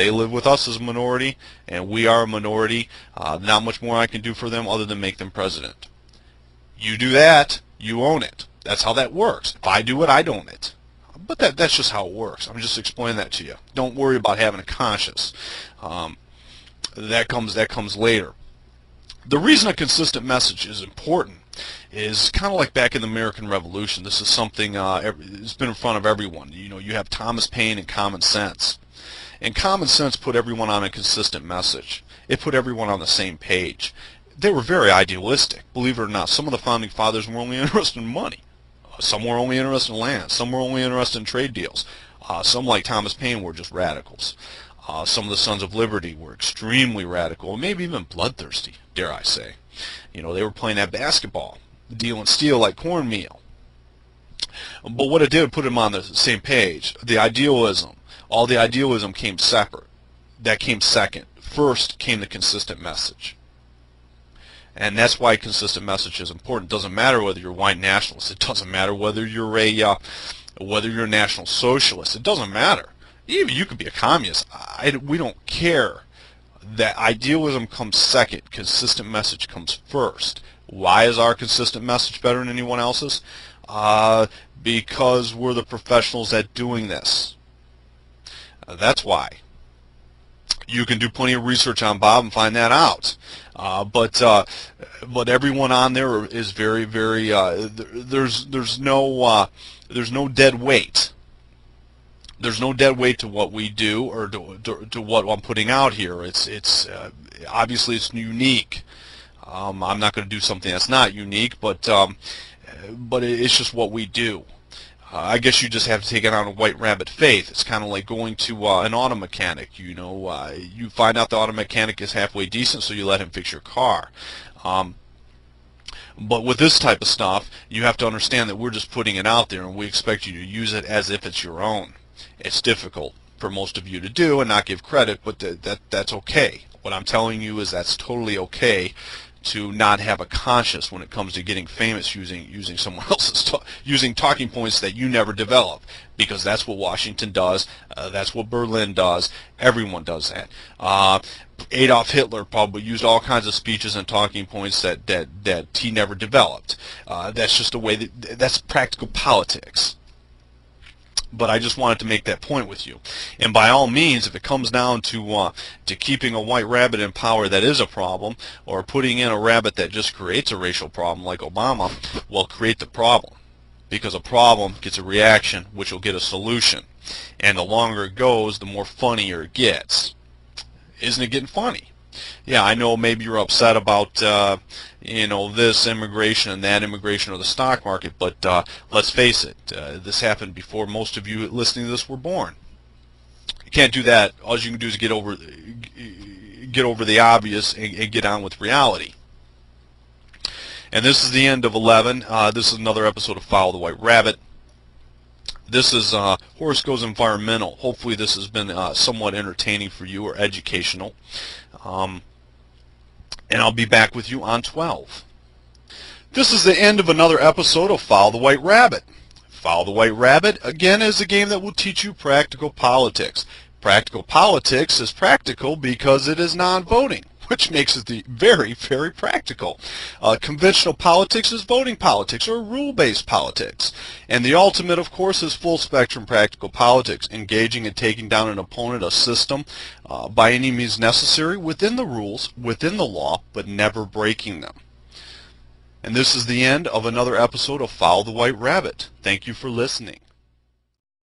They live with us as a minority, and we are a minority. Not much more I can do for them other than make them president. You do that, you own it. That's how that works. If I do it, I own it. But that's just how it works. I'm just explaining that to you. Don't worry about having a conscience. That comes later. The reason a consistent message is important is kind of like back in the American Revolution. This is something it's been in front of everyone. You know, you have Thomas Paine and Common Sense. And Common Sense put everyone on a consistent message. It put everyone on the same page. They were very idealistic. Believe it or not, some of the founding fathers were only interested in money. Some were only interested in land. Some were only interested in trade deals. Some, like Thomas Paine, were just radicals. Some of the Sons of Liberty were extremely radical, maybe even bloodthirsty, dare I say. You know, they were playing that basketball, dealing steel like cornmeal. But what it did, put them on the same page. The idealism, all the idealism came separate. That came second. First came the consistent message. And that's why consistent message is important. It doesn't matter whether you're a white nationalist. It doesn't matter whether you're a national socialist. It doesn't matter. Even you could be a communist. We don't care. That idealism comes second. Consistent message comes first. Why is our consistent message better than anyone else's? Because we're the professionals at doing this. That's why. You can do plenty of research on Bob and find that out. But everyone on there is very, very. There's no dead weight. There's no dead weight to what we do or to what I'm putting out here. It's obviously it's unique. I'm not going to do something that's not unique, but it's just what we do. I guess you just have to take it on a white rabbit faith. It's kind of like going to an auto mechanic. You know, you find out the auto mechanic is halfway decent, so you let him fix your car. But with this type of stuff, you have to understand that we're just putting it out there, and we expect you to use it as if it's your own. It's difficult for most of you to do and not give credit, but that's okay. What I'm telling you is that's totally okay to not have a conscience when it comes to getting famous using someone else's using talking points that you never develop, because that's what Washington does, that's what Berlin does, everyone does that. Adolf Hitler probably used all kinds of speeches and talking points that he never developed. That's just a way that's practical politics. But I just wanted to make that point with you. And by all means, if it comes down to keeping a white rabbit in power that is a problem, or putting in a rabbit that just creates a racial problem like Obama, well, create the problem. Because a problem gets a reaction, which will get a solution. And the longer it goes, the more funnier it gets. Isn't it getting funny? Yeah, I know maybe you're upset about this immigration and that immigration or the stock market, but let's face it, this happened before most of you listening to this were born. You can't do that. All you can do is get over the obvious and get on with reality. And this is the end of 11. This is another episode of Follow the White Rabbit. This is Horace Goes Environmental. Hopefully this has been somewhat entertaining for you or educational. And I'll be back with you on 12. This is the end of another episode of Follow the White Rabbit. Follow the White Rabbit, again, is a game that will teach you practical politics. Practical politics is practical because it is non-voting, which makes it very, very practical. Conventional politics is voting politics or rule-based politics. And the ultimate, of course, is full-spectrum practical politics, engaging and taking down an opponent, a system, by any means necessary, within the rules, within the law, but never breaking them. And this is the end of another episode of Follow the White Rabbit. Thank you for listening.